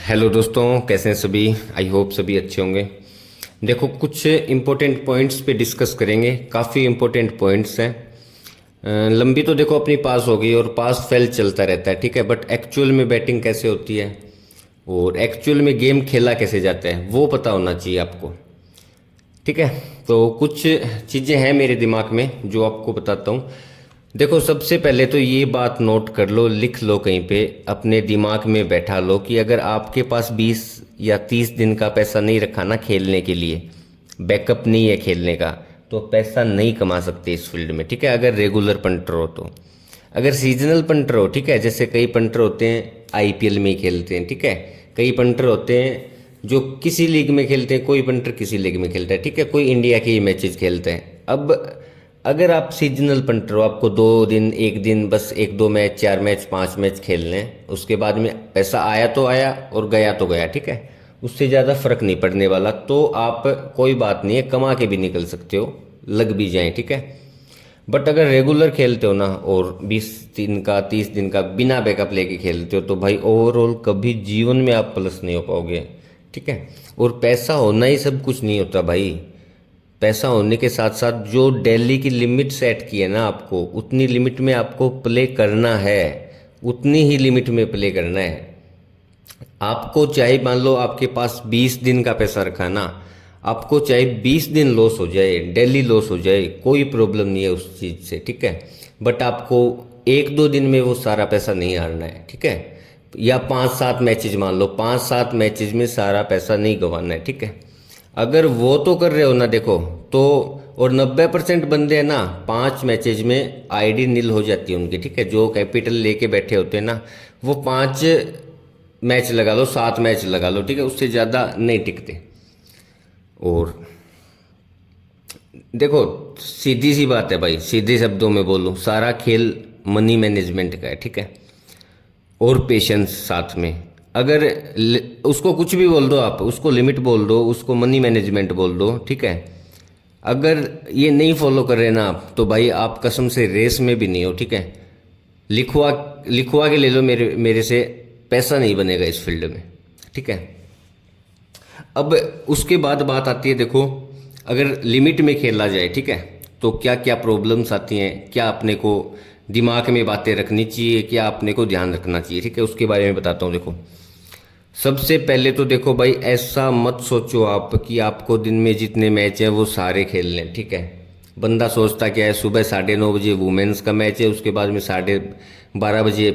Hello दोस्तों, कैसे हैं सभी। आई होप सभी अच्छे होंगे। देखो, कुछ इम्पोर्टेंट पॉइंट्स पे डिस्कस करेंगे। काफ़ी इम्पोर्टेंट पॉइंट्स हैं। लंबी तो देखो अपनी पास हो गई और पास फेल चलता रहता है, ठीक है। बट एक्चुअल में बैटिंग कैसे होती है और एक्चुअल में गेम खेला कैसे जाता है वो पता होना चाहिए आपको, ठीक है। तो कुछ चीज़ें हैं मेरे दिमाग में जो आपको बताता हूँ। देखो, सबसे पहले तो ये बात नोट कर लो, लिख लो कहीं पे, अपने दिमाग में बैठा लो कि अगर आपके पास 20 या 30 दिन का पैसा नहीं रखा ना खेलने के लिए, बैकअप नहीं है खेलने का, तो पैसा नहीं कमा सकते इस फील्ड में, ठीक है। अगर रेगुलर पंटर हो तो। अगर सीजनल पंटर हो, ठीक है, जैसे कई पंटर होते हैं आईपीएल में ही खेलते हैं, ठीक है। कई पंटर होते हैं जो किसी लीग में खेलते हैं, कोई पंटर किसी लीग में खेलता है, ठीक है। कोई इंडिया के ही मैचेस खेलते हैं। अब अगर आप सीजनल पंटर हो, आपको 2 दिन, 1 दिन, बस 1-2 मैच, 4 मैच, 5 मैच खेलने हैं, उसके बाद में पैसा आया तो आया और गया तो गया, ठीक है। उससे ज़्यादा फर्क नहीं पड़ने वाला, तो आप कोई बात नहीं है, कमा के भी निकल सकते हो, लग भी जाए, ठीक है। बट अगर रेगुलर खेलते हो ना और 20 दिन का, 30 दिन का बिना बैकअप लेके खेलते हो, तो भाई ओवरऑल कभी जीवन में आप प्लस नहीं हो पाओगे, ठीक है। और पैसा होना ही सब कुछ नहीं होता भाई। पैसा होने के साथ साथ जो डेली की लिमिट सेट की है ना आपको, उतनी लिमिट में आपको प्ले करना है, उतनी ही लिमिट में प्ले करना है। आपको चाहे मान लो आपके पास 20 दिन का पैसा रखा है ना, आपको चाहे 20 दिन लॉस हो जाए, डेली लॉस हो जाए, कोई प्रॉब्लम नहीं है उस चीज़ से, ठीक है। बट आपको 1-2 दिन में वो सारा पैसा नहीं हारना है, ठीक है। या 5-7 मैचेज मान लो, 5-7 मैचेज में सारा पैसा नहीं गंवाना है, ठीक है। अगर वो तो कर रहे हो ना, देखो तो, और 90% बंदे हैं ना 5 मैचेज में आईडी नील हो जाती है उनकी, ठीक है। जो कैपिटल लेके बैठे होते हैं ना, वो 5 मैच लगा लो, 7 मैच लगा लो, ठीक है, उससे ज़्यादा नहीं टिकते। और देखो, सीधी सी बात है भाई, सीधे शब्दों में बोलूँ, सारा खेल मनी मैनेजमेंट का है, ठीक है। और पेशेंस साथ में। अगर उसको कुछ भी बोल दो, आप उसको लिमिट बोल दो, उसको मनी मैनेजमेंट बोल दो, ठीक है। अगर ये नहीं फॉलो कर रहे ना आप, तो भाई आप कसम से रेस में भी नहीं हो, ठीक है। लिखवा लिखवा के ले लो मेरे मेरे से, पैसा नहीं बनेगा इस फील्ड में, ठीक है। अब उसके बाद बात आती है, देखो, अगर लिमिट में खेला जाए, ठीक है, तो क्या क्या प्रॉब्लम्स आती हैं, क्या अपने को दिमाग में बातें रखनी चाहिए, क्या अपने को ध्यान रखना चाहिए, ठीक है, उसके बारे में बताता हूँ। देखो, सबसे पहले तो देखो भाई, ऐसा मत सोचो आप कि आपको दिन में जितने मैच हैं वो सारे खेलने हैं, ठीक है। बंदा सोचता क्या है, सुबह 9:30 बजे वुमेन्स का मैच है, उसके बाद में 12:30 बजे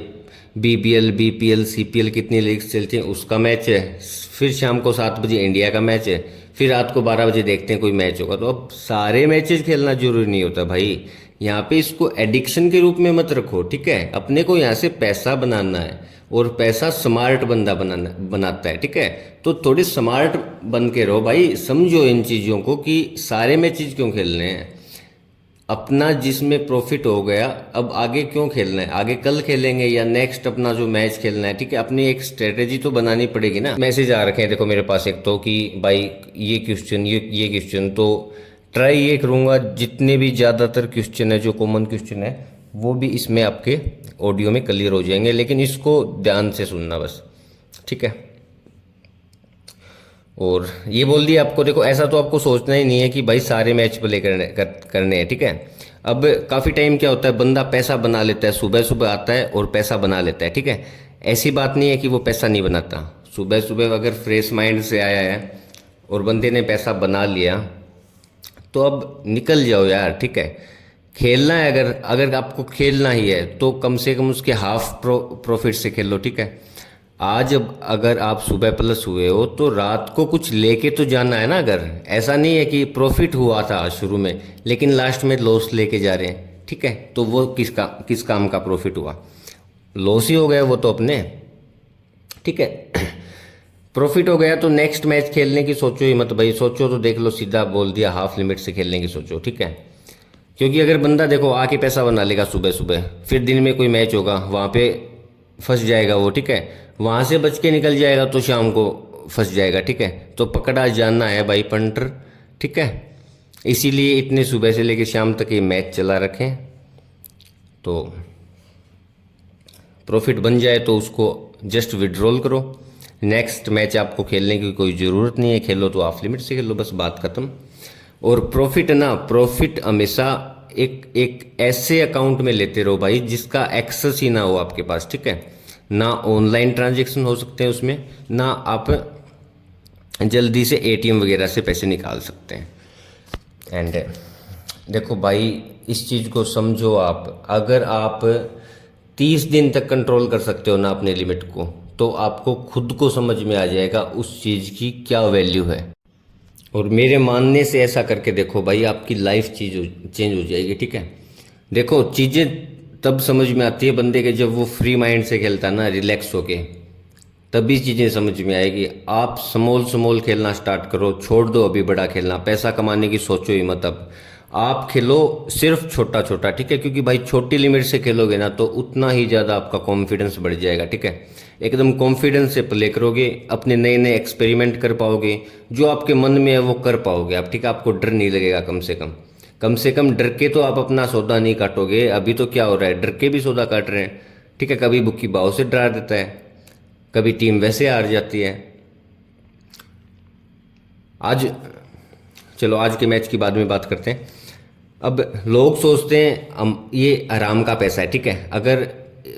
बीपीएल सीपीएल कितनी लीग्स चलती हैं उसका मैच है, फिर शाम को 7 बजे इंडिया का मैच है, फिर रात को 12 बजे देखते हैं कोई मैच होगा। तो अब सारे मैचेस खेलना जरूरी नहीं होता भाई। यहाँ पे इसको एडिक्शन के रूप में मत रखो, ठीक है। अपने को यहाँ से पैसा बनाना है, और पैसा स्मार्ट बंदा बनाता है, ठीक है। तो थोड़ी स्मार्ट बन के रहो भाई, समझो इन चीज़ों को कि सारे मैचेस क्यों खेलने हैं। अपना जिसमें प्रॉफिट हो गया, अब आगे क्यों खेलना है, आगे कल खेलेंगे या नेक्स्ट अपना जो मैच खेलना है, ठीक है। अपनी एक स्ट्रेटेजी तो बनानी पड़ेगी ना। मैसेज आ रखे हैं देखो मेरे पास, एक तो कि भाई ये क्वेश्चन, ये क्वेश्चन, तो ट्राई ये करूँगा जितने भी ज़्यादातर क्वेश्चन है, जो कॉमन क्वेश्चन है, वो भी इसमें आपके ऑडियो में क्लियर हो जाएंगे, लेकिन इसको ध्यान से सुनना बस, ठीक है। और ये बोल दिया आपको, देखो ऐसा तो आपको सोचना ही नहीं है कि भाई सारे मैच प्ले करने हैं, ठीक है। अब काफ़ी टाइम क्या होता है, बंदा पैसा बना लेता है, सुबह सुबह आता है और पैसा बना लेता है, ठीक है। ऐसी बात नहीं है कि वो पैसा नहीं बनाता। सुबह सुबह अगर फ्रेश माइंड से आया है और बंदे ने पैसा बना लिया, तो अब निकल जाओ यार, ठीक है। खेलना है, अगर अगर आपको खेलना ही है तो कम से कम उसके हाफ प्रॉफिट से खेलो, ठीक है। आज अब अगर आप सुबह प्लस हुए हो तो रात को कुछ लेके तो जाना है ना। अगर ऐसा नहीं है कि प्रॉफिट हुआ था शुरू में लेकिन लास्ट में लॉस लेके जा रहे हैं, ठीक है, तो वो किस काम का प्रॉफिट हुआ, लॉस ही हो गया वो तो अपने, ठीक है। प्रॉफिट हो गया तो नेक्स्ट मैच खेलने की सोचो ही मत भाई, सोचो तो देख लो, सीधा बोल दिया हाफ लिमिट से खेलने की सोचो, ठीक है। क्योंकि अगर बंदा देखो आके पैसा बना लेगा सुबह सुबह, फिर दिन में कोई मैच होगा वहाँ पे फंस जाएगा वो, ठीक है। वहाँ से बच के निकल जाएगा तो शाम को फंस जाएगा, ठीक है। तो पकड़ा जाना है भाई पंटर, ठीक है। इसीलिए इतने सुबह से लेकर शाम तक ये मैच चला रखें, तो प्रॉफिट बन जाए तो उसको जस्ट विड्रॉल करो, नेक्स्ट मैच आपको खेलने की कोई ज़रूरत नहीं है, खेलो तो ऑफ लिमिट से खेलो, बस बात खत्म। और प्रॉफिट ना, प्रॉफिट हमेशा एक एक ऐसे अकाउंट में लेते रहो भाई जिसका एक्सेस ही ना हो आपके पास, ठीक है। ना ऑनलाइन ट्रांजेक्शन हो सकते हैं उसमें, ना आप जल्दी से एटीएम वगैरह से पैसे निकाल सकते हैं। एंड देखो भाई, इस चीज़ को समझो आप, अगर आप 30 दिन तक कंट्रोल कर सकते हो ना अपने लिमिट को, तो आपको खुद को समझ में आ जाएगा उस चीज़ की क्या वैल्यू है। और मेरे मानने से ऐसा करके देखो भाई, आपकी लाइफ चेंज हो जाएगी, ठीक है। देखो, चीज़ें तब समझ में आती है बंदे के जब वो फ्री माइंड से खेलता है ना, रिलैक्स होके, तभी चीज़ें समझ में आएगी। आप स्मॉल स्मॉल खेलना स्टार्ट करो, छोड़ दो अभी बड़ा खेलना, पैसा कमाने की सोचो ही मत अब। आप खेलो सिर्फ छोटा छोटा, ठीक है, क्योंकि भाई छोटी लिमिट से खेलोगे ना तो उतना ही ज़्यादा आपका कॉन्फिडेंस बढ़ जाएगा, ठीक है। एकदम कॉन्फिडेंस से प्ले करोगे, अपने नए नए एक्सपेरिमेंट कर पाओगे, जो आपके मन में है वो कर पाओगे आप, ठीक है। आपको डर नहीं लगेगा, कम से कम डर के तो आप अपना सौदा नहीं काटोगे। अभी तो क्या हो रहा है, डर के भी सौदा काट रहे हैं, ठीक है। कभी बुक्की भाव से डरा देता है, कभी टीम वैसे हार जाती है। आज चलो, आज के मैच की बाद में बात करते हैं। अब लोग सोचते हैं हम ये हराम का पैसा है, ठीक है। अगर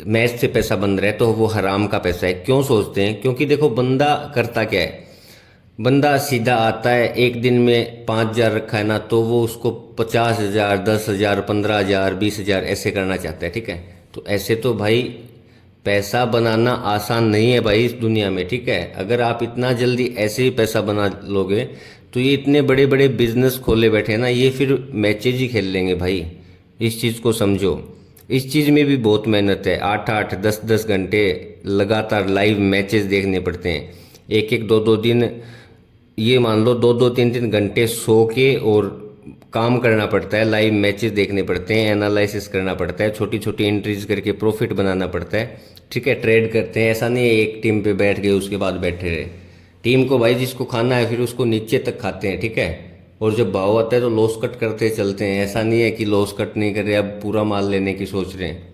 मैच से पैसा बन रहा है तो वो हराम का पैसा है। क्यों सोचते हैं? क्योंकि देखो, बंदा करता क्या है, बंदा सीधा आता है, एक दिन में 5,000 रखा है ना, तो वो उसको 50,000, 10,000, 15,000, 20,000 ऐसे करना चाहता है, ठीक है। तो ऐसे तो भाई पैसा बनाना आसान नहीं है भाई इस दुनिया में, ठीक है। अगर आप इतना जल्दी ऐसे ही पैसा बना लोगे तो ये इतने बड़े बड़े बिजनेस खोले बैठे हैं ना, ये फिर मैचेज ही खेल लेंगे भाई। इस चीज़ को समझो, इस चीज़ में भी बहुत मेहनत है। 8-8, 10-10 घंटे लगातार लाइव मैचेस देखने पड़ते हैं, एक एक 2-2 दिन, ये मान लो 2-2, 3-3 घंटे सो के और काम करना पड़ता है, लाइव मैचेस देखने पड़ते हैं, एनालिसिस करना पड़ता है, छोटी छोटी एंट्रीज करके प्रॉफिट बनाना पड़ता है, ठीक है। ट्रेड करते हैं, ऐसा नहीं है एक टीम पे बैठ गए उसके बाद बैठे रहे। टीम को भाई जिसको खाना है फिर उसको नीचे तक खाते हैं, ठीक है। और जब भाव आता है तो लॉस कट करते चलते हैं, ऐसा नहीं है कि लॉस कट नहीं कर रहे, अब पूरा माल लेने की सोच रहे हैं।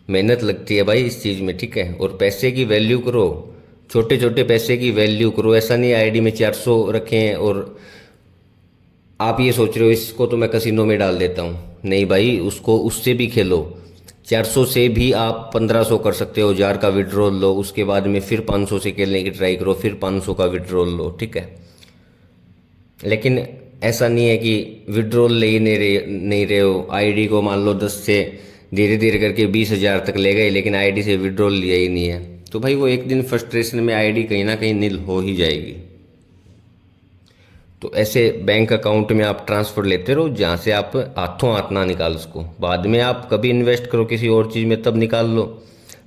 मेहनत लगती है भाई इस चीज़ में, ठीक है। और पैसे की वैल्यू करो, छोटे छोटे पैसे की वैल्यू करो। ऐसा नहीं आईडी में 400 रखें और आप ये सोच रहे हो इसको तो मैं कसिनो में डाल देता हूँ। नहीं भाई, उसको उससे भी खेलो। 400 से भी आप 1500 कर सकते हो, 1000 का विड्रॉल लो, उसके बाद में फिर 500 से खेलने की ट्राई करो, फिर 500 का विड्रॉल लो, ठीक है। लेकिन ऐसा नहीं है कि विड्रॉल ले ही नहीं रहे हो। आईडी को मान लो 10 से धीरे धीरे करके 20,000 तक ले गए, लेकिन आईडी से विड्रॉल लिया ही नहीं है, तो भाई वो एक दिन फ्रस्ट्रेशन में आईडी कहीं ना कहीं नील हो ही जाएगी। तो ऐसे बैंक अकाउंट में आप ट्रांसफ़र लेते रहो जहाँ से आप हाथों हाथ ना निकाल उसको। बाद में आप कभी इन्वेस्ट करो किसी और चीज़ में, तब निकाल लो।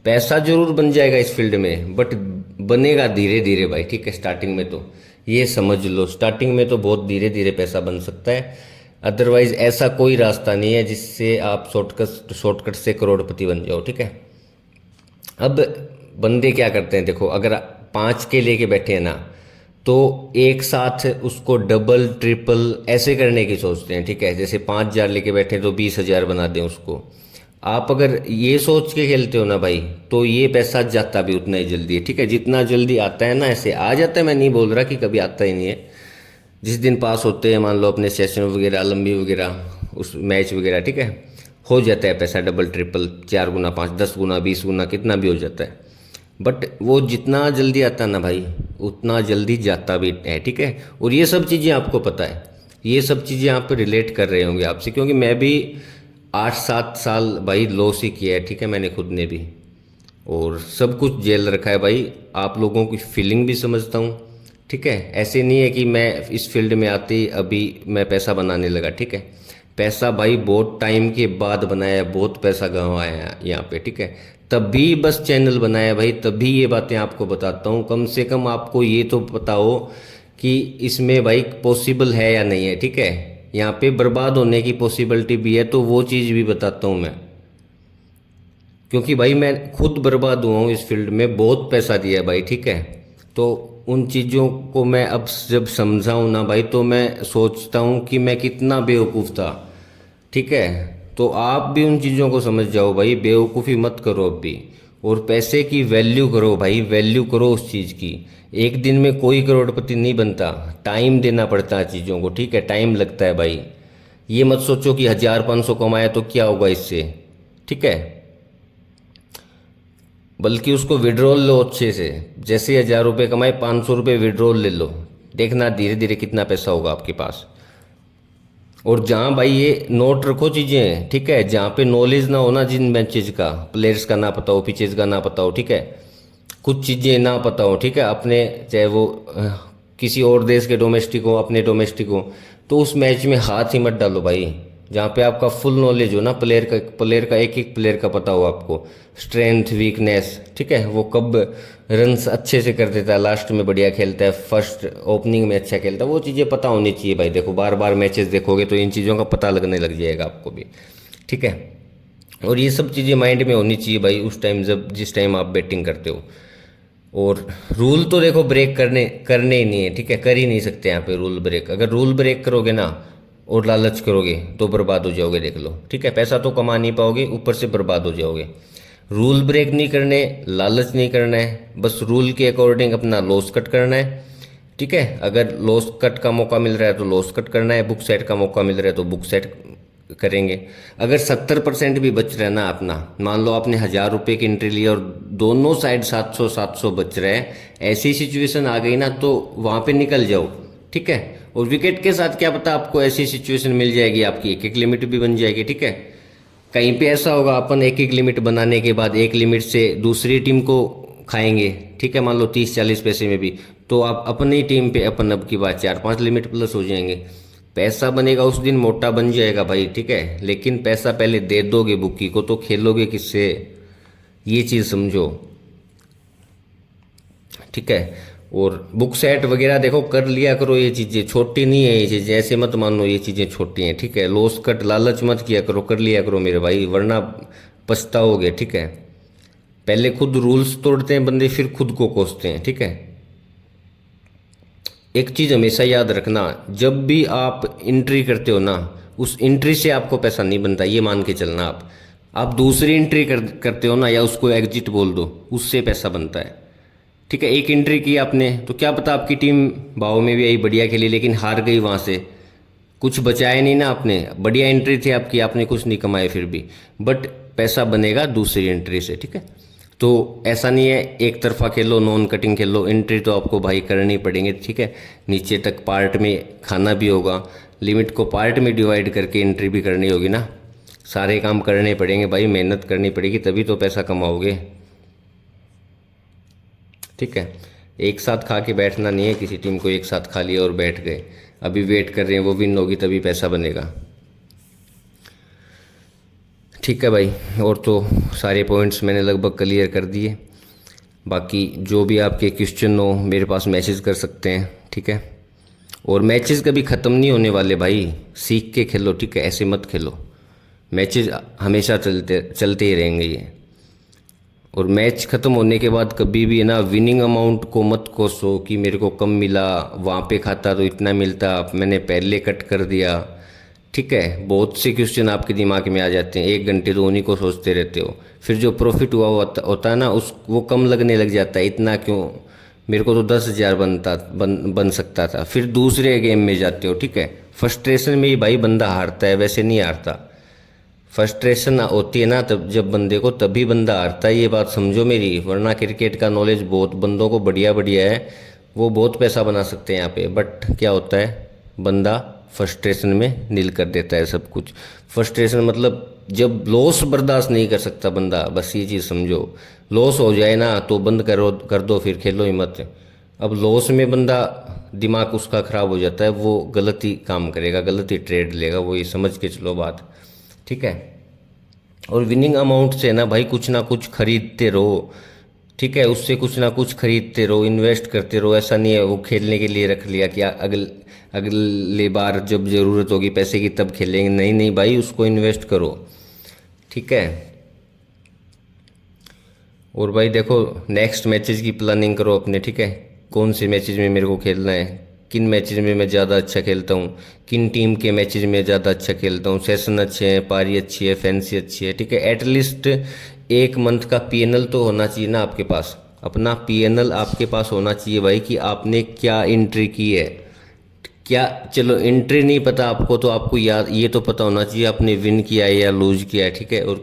पैसा जरूर बन जाएगा इस फील्ड में, बट बनेगा धीरे धीरे भाई, ठीक है। स्टार्टिंग में तो ये समझ लो, स्टार्टिंग में तो बहुत धीरे धीरे पैसा बन सकता है। अदरवाइज ऐसा कोई रास्ता नहीं है जिससे आप शॉर्टकट से करोड़पति बन जाओ, ठीक है। अब बंदे क्या करते हैं, देखो, अगर 5 के लेके बैठे हैं ना, तो एक साथ उसको डबल ट्रिपल ऐसे करने की सोचते हैं, ठीक है। जैसे 5,000 लेके बैठे तो 20,000 बना दें उसको। आप अगर ये सोच के खेलते हो ना भाई, तो ये पैसा जाता भी उतना ही जल्दी है, ठीक है। जितना जल्दी आता है ना, ऐसे आ जाता है, मैं नहीं बोल रहा कि कभी आता ही नहीं है। जिस दिन पास होते हैं, मान लो अपने सेशन वगैरह, लंबी वगैरह, उस मैच वगैरह, ठीक है, हो जाता है पैसा डबल ट्रिपल, 4 गुना, 5, 10 गुना, 20 गुना, कितना भी हो जाता है। बट वो जितना जल्दी आता है ना भाई, उतना जल्दी जाता भी है, ठीक है। और ये सब चीज़ें आपको पता है, ये सब चीज़ें आप रिलेट कर रहे होंगे आपसे, क्योंकि मैं भी 8-7 साल भाई लॉस ही किया है, ठीक है, मैंने खुद ने भी, और सब कुछ झेल रखा है भाई। आप लोगों की फीलिंग भी समझता हूँ, ठीक है। ऐसे नहीं है कि मैं इस फील्ड में आते ही अभी मैं पैसा बनाने लगा, ठीक है। पैसा भाई बहुत टाइम के बाद बनाया है, बहुत पैसा गंवाया है यहाँ पे, ठीक है। तभी बस चैनल बनाया भाई, तभी ये बातें आपको बताता हूँ। कम से कम आपको ये तो पता हो कि इसमें भाई पॉसिबल है या नहीं है, ठीक है। यहाँ पे बर्बाद होने की पॉसिबिलिटी भी है, तो वो चीज़ भी बताता हूँ मैं, क्योंकि भाई मैं खुद बर्बाद हुआ हूँ इस फील्ड में, बहुत पैसा दिया है भाई, ठीक है। तो उन चीज़ों को मैं अब जब समझाऊँ ना भाई, तो मैं सोचता हूँ कि मैं कितना बेवकूफ़ था, ठीक है। तो आप भी उन चीज़ों को समझ जाओ भाई, बेवकूफ़ी मत करो अब भी। और पैसे की वैल्यू करो भाई, वैल्यू करो उस चीज़ की। एक दिन में कोई करोड़पति नहीं बनता, टाइम देना पड़ता है चीज़ों को, ठीक है, टाइम लगता है भाई। ये मत सोचो कि 1,000-500 कमाया तो क्या होगा इससे, ठीक है, बल्कि उसको विड्रॉल लो अच्छे से। जैसे 1,000 रुपये कमाए, 500 रुपये विड्रॉल ले लो, देखना धीरे धीरे कितना पैसा होगा आपके पास। और जहाँ भाई ये नोट रखो चीज़ें, ठीक है, जहाँ पे नॉलेज ना हो ना, जिन मैचेज का, प्लेयर्स का ना पता हो, पिचेज का ना पता हो, ठीक है, कुछ चीज़ें ना पता हो, ठीक है, अपने चाहे वो किसी और देश के डोमेस्टिक हो, अपने डोमेस्टिक हो, तो उस मैच में हाथ ही मत डालो भाई। जहाँ पे आपका फुल नॉलेज हो ना, प्लेयर का एक एक प्लेयर का पता हो आपको, स्ट्रेंथ वीकनेस, ठीक है, वो कब रन्स अच्छे से कर देता है, लास्ट में बढ़िया खेलता है, फर्स्ट ओपनिंग में अच्छा खेलता है, वो चीज़ें पता होनी चाहिए भाई। देखो बार बार मैचेस देखोगे तो इन चीज़ों का पता लगने लग जाएगा आपको भी, ठीक है। और ये सब चीज़ें माइंड में होनी चाहिए भाई उस टाइम, जब जिस टाइम आप बैटिंग करते हो। और रूल तो देखो ब्रेक करने करने ही नहीं है, ठीक है, कर ही नहीं सकते यहाँ पे रूल ब्रेक। अगर रूल ब्रेक करोगे ना और लालच करोगे तो बर्बाद हो जाओगे, देख लो, ठीक है, पैसा तो कमा नहीं पाओगे, ऊपर से बर्बाद हो जाओगे। रूल ब्रेक नहीं करने, लालच नहीं करना है, बस रूल के अकॉर्डिंग अपना लॉस कट करना है, ठीक है। अगर लॉस कट का मौका मिल रहा है तो लॉस कट करना है, बुक सेट का मौका मिल रहा है तो बुक सेट करेंगे। अगर 70% भी बच रहा है ना अपना, मान लो आपने 1,000 रुपये की एंट्री ली और दोनों साइड 700-700 बच रहे हैं, ऐसी सिचुएशन आ गई ना तो वहाँ पे निकल जाओ, ठीक है। और विकेट के साथ क्या पता आपको ऐसी सिचुएशन मिल जाएगी, आपकी एक एक लिमिट भी बन जाएगी, ठीक है। कहीं पे ऐसा होगा अपन एक एक लिमिट बनाने के बाद एक लिमिट से दूसरी टीम को खाएंगे, ठीक है, मान लो 30-40 पैसे में भी, तो आप अपनी टीम पे अपन अब की बात 4-5 लिमिट प्लस हो जाएंगे। पैसा बनेगा उस दिन, मोटा बन जाएगा भाई, ठीक है, लेकिन पैसा पहले दे दोगे बुकी को तो खेलोगे किससे, ये चीज़ समझो, ठीक है। और बुक सेट वगैरह देखो कर लिया करो, ये चीज़ें छोटी नहीं है, ये चीज़ें ऐसे मत मानो ये चीज़ें छोटी हैं, ठीक है। लॉस कट लालच मत किया करो, कर लिया करो मेरे भाई, वरना पछताओगे, ठीक है। पहले खुद रूल्स तोड़ते हैं बंदे, फिर खुद को कोसते हैं, ठीक है। एक चीज़ हमेशा याद रखना, जब भी आप एंट्री करते हो ना, उस एंट्री से आपको पैसा नहीं बनता, ये मान के चलना। आप दूसरी एंट्री करते हो ना, या उसको एग्जिट बोल दो, उससे पैसा बनता है, ठीक है। एक एंट्री की आपने तो क्या पता आपकी टीम भाव में भी आई, बढ़िया खेली, लेकिन हार गई, वहाँ से कुछ बचाया नहीं ना आपने, बढ़िया एंट्री थी आपकी, आपने कुछ नहीं कमाए फिर भी, बट पैसा बनेगा दूसरी एंट्री से, ठीक है। तो ऐसा नहीं है एक तरफा खेलो, नॉन कटिंग खेलो, एंट्री तो आपको भाई करनी पड़ेंगे, ठीक है। नीचे तक पार्ट में खाना भी होगा, लिमिट को पार्ट में डिवाइड करके एंट्री भी करनी होगी ना, सारे काम करने पड़ेंगे भाई, मेहनत करनी पड़ेगी, तभी तो पैसा कमाओगे, ठीक है। एक साथ खा के बैठना नहीं है, किसी टीम को एक साथ खा लिया और बैठ गए, अभी वेट कर रहे हैं वो विन होगी तभी पैसा बनेगा, ठीक है भाई। और तो सारे पॉइंट्स मैंने लगभग क्लियर कर दिए, बाकी जो भी आपके क्वेश्चन हो मेरे पास मैसेज कर सकते हैं, ठीक है। और मैचेस कभी ख़त्म नहीं होने वाले भाई, सीख के खेलो, ठीक है, ऐसे मत खेलो, मैचेस हमेशा चलते चलते ही रहेंगे ये। और मैच ख़त्म होने के बाद कभी भी है ना विनिंग अमाउंट को मत कोसो कि मेरे को कम मिला, वहाँ पे खाता तो इतना मिलता, मैंने पहले कट कर दिया, ठीक है। बहुत से क्वेश्चन आपके दिमाग में आ जाते हैं, 1 घंटे तो उन्हीं को सोचते रहते हो, फिर जो प्रॉफिट हुआ होता है ना वो कम लगने लग जाता है, इतना क्यों, मेरे को तो 10,000 बन सकता था, फिर दूसरे गेम में जाते हो, ठीक है। फ्रस्ट्रेशन में ही भाई बंदा हारता है, वैसे नहीं हारता। फ्रस्ट्रेशन होती है ना तब, जब बंदे को, तभी बंदा हारता है, ये बात समझो मेरी। वरना क्रिकेट का नॉलेज बहुत बंदों को बढ़िया बढ़िया है, वो बहुत पैसा बना सकते हैं यहाँ पे, बट क्या होता है बंदा फ्रस्ट्रेशन में नील कर देता है सब कुछ। फ्रस्ट्रेशन मतलब जब लॉस बर्दाश्त नहीं कर सकता बंदा, बस ये चीज़ समझो, लॉस हो जाए ना तो बंद कर दो, फिर खेलो ही मत। अब लॉस में बंदा दिमाग उसका ख़राब हो जाता है, वो गलत ही काम करेगा, गलत ही ट्रेड लेगा, वो ये समझ के चलो बात, ठीक है। और विनिंग अमाउंट से ना भाई कुछ ना कुछ खरीदते रहो, ठीक है, उससे कुछ ना कुछ खरीदते रहो, इन्वेस्ट करते रहो। ऐसा नहीं है वो खेलने के लिए रख लिया कि अगले बार जब ज़रूरत होगी पैसे की तब खेलेंगे, नहीं नहीं भाई, उसको इन्वेस्ट करो, ठीक है। और भाई देखो नेक्स्ट मैचेस की प्लानिंग करो अपने, ठीक है, कौन से मैचेस में मेरे को खेलना है, किन मैचेस में मैं ज़्यादा अच्छा खेलता हूँ, किन टीम के मैचेस में ज़्यादा अच्छा खेलता हूँ, सेशन अच्छे हैं, पारी अच्छी है, फैंसी अच्छी है, ठीक है। एटलीस्ट एक मंथ का पीएनएल तो होना चाहिए ना आपके पास। अपना पीएनएल आपके पास होना चाहिए भाई कि आपने क्या एंट्री की है। क्या, चलो एंट्री नहीं पता आपको तो आपको याद ये तो पता होना चाहिए आपने विन किया है या लूज किया है, ठीक है। और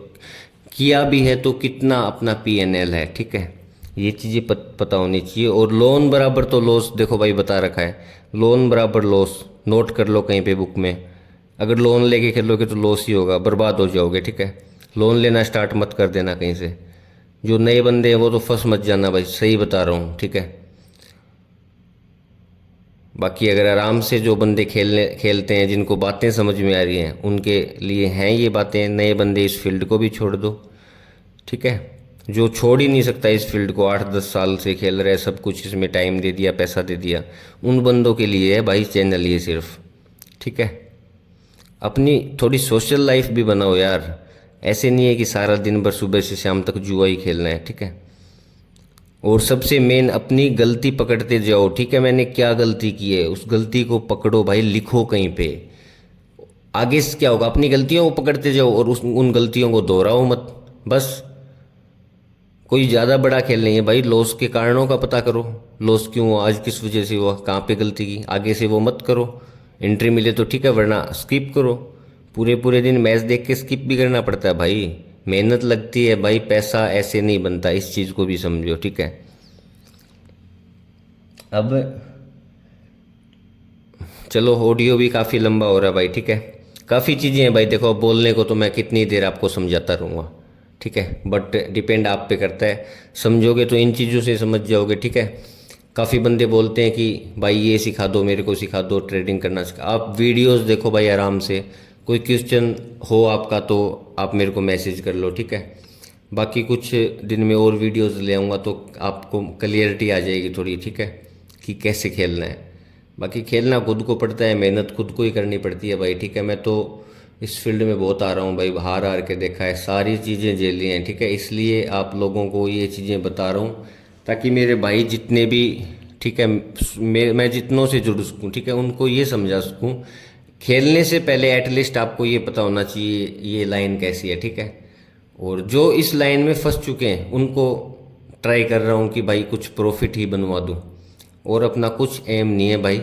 किया भी है तो कितना अपना पीएनएल है, ठीक है। ये चीज़ें पता होनी चाहिए। और लोन बराबर तो लॉस, देखो भाई बता रखा है, लोन बराबर लॉस, नोट कर लो कहीं पे बुक में। अगर लोन लेके खेलोगे तो लॉस ही होगा, बर्बाद हो जाओगे, ठीक है। लोन लेना स्टार्ट मत कर देना कहीं से। जो नए बंदे हैं वो तो फंस मत जाना भाई, सही बता रहा हूँ, ठीक है। बाकी अगर आराम से जो बंदे खेलते हैं, जिनको बातें समझ में आ रही हैं, उनके लिए हैं ये बातें। नए बंदे इस फील्ड को भी छोड़ दो, ठीक है। जो छोड़ ही नहीं सकता इस फील्ड को, 8-10 साल से खेल रहे हैं, सब कुछ इसमें टाइम दे दिया, पैसा दे दिया, उन बंदों के लिए है भाई चैनल ये सिर्फ, ठीक है। अपनी थोड़ी सोशल लाइफ भी बनाओ यार। ऐसे नहीं है कि सारा दिन भर सुबह से शाम तक जुआ ही खेलना है, ठीक है। और सबसे मेन अपनी गलती पकड़ते जाओ, ठीक है। मैंने क्या गलती की है उस गलती को पकड़ो भाई, लिखो कहीं पे। आगे से क्या होगा, अपनी गलतियों को पकड़ते जाओ और उन गलतियों को दोहराओ मत, बस। कोई ज़्यादा बड़ा खेल नहीं है भाई। लॉस के कारणों का पता करो, लॉस क्यों हुआ, आज किस वजह से हुआ, कहाँ पे गलती की, आगे से वो मत करो। एंट्री मिले तो ठीक है, वरना स्किप करो। पूरे पूरे दिन मैच देख के स्किप भी करना पड़ता है भाई, मेहनत लगती है भाई, पैसा ऐसे नहीं बनता, इस चीज़ को भी समझो, ठीक है। अब चलो, ऑडियो भी काफ़ी लंबा हो रहा है भाई, ठीक है। काफ़ी चीज़ें हैं भाई, देखो अब बोलने को तो मैं कितनी देर आपको समझाता रहूँगा, ठीक है। बट डिपेंड आप पे करता है, समझोगे तो इन चीज़ों से समझ जाओगे, ठीक है। काफ़ी बंदे बोलते हैं कि भाई ये सिखा दो, मेरे को सिखा दो, ट्रेडिंग करना सिखा। आप वीडियोस देखो भाई आराम से, कोई क्वेश्चन हो आपका तो आप मेरे को मैसेज कर लो, ठीक है। बाकी कुछ दिन में और वीडियोस ले आऊँगा तो आपको क्लियरिटी आ जाएगी थोड़ी, ठीक है, कि कैसे खेलना है। बाकी खेलना खुद को पड़ता है, मेहनत खुद को ही करनी पड़ती है भाई, ठीक है। मैं तो इस फील्ड में बहुत आ रहा हूँ भाई, हार हार के देखा है, सारी चीज़ें झेली हैं, ठीक है। इसलिए आप लोगों को ये चीज़ें बता रहा हूँ ताकि मेरे भाई जितने भी, ठीक है, मैं जितनों से जुड़ सकूँ, ठीक है, उनको ये समझा सकूँ। खेलने से पहले एटलीस्ट आपको ये पता होना चाहिए ये लाइन कैसी है, ठीक है। और जो इस लाइन में फंस चुके हैं उनको ट्राई कर रहा हूँ कि भाई कुछ प्रॉफिट ही बनवा दूँ, और अपना कुछ एम नहीं है भाई।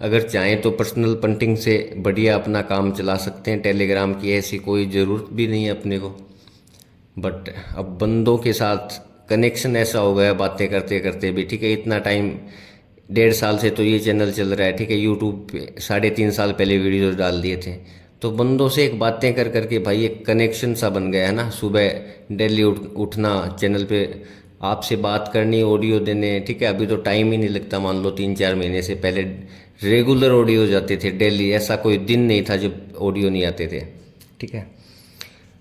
अगर चाहें तो पर्सनल पंटिंग से बढ़िया अपना काम चला सकते हैं, टेलीग्राम की ऐसी कोई ज़रूरत भी नहीं है अपने को। बट अब बंदों के साथ कनेक्शन ऐसा हो गया बातें करते करते भी, ठीक है। इतना टाइम, 1.5 साल से तो ये चैनल चल रहा है, ठीक है। यूट्यूब पे 3.5 साल पहले वीडियोस डाल दिए थे, तो बंदों से एक बातें कर करके भाई एक कनेक्शन सा बन गया है ना। सुबह डेली उठना, चैनल पे आपसे बात करनी, ऑडियो देने, ठीक है। अभी तो टाइम ही नहीं लगता, मान लो 3-4 महीने से पहले रेगुलर ऑडियो जाते थे डेली, ऐसा कोई दिन नहीं था जब ऑडियो नहीं आते थे, ठीक है।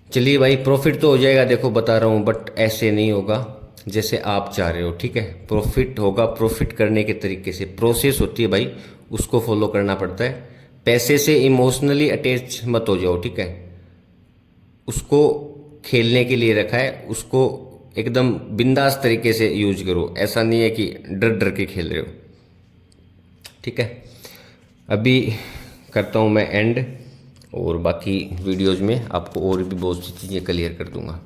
चलिए भाई, प्रॉफिट तो हो जाएगा, देखो बता रहा हूँ, बट ऐसे नहीं होगा जैसे आप चाह रहे हो, ठीक है। प्रॉफिट होगा, प्रॉफिट करने के तरीके से प्रोसेस होती है भाई, उसको फॉलो करना पड़ता है। पैसे से इमोशनली अटैच मत हो जाओ, ठीक है। उसको खेलने के लिए रखा है, उसको एकदम बिंदास तरीके से यूज करो। ऐसा नहीं है कि डर डर के खेल रहे हो, ठीक है। अभी करता हूँ मैं एंड, और बाकी वीडियोज़ में आपको और भी बहुत सी चीज़ें क्लियर कर दूंगा।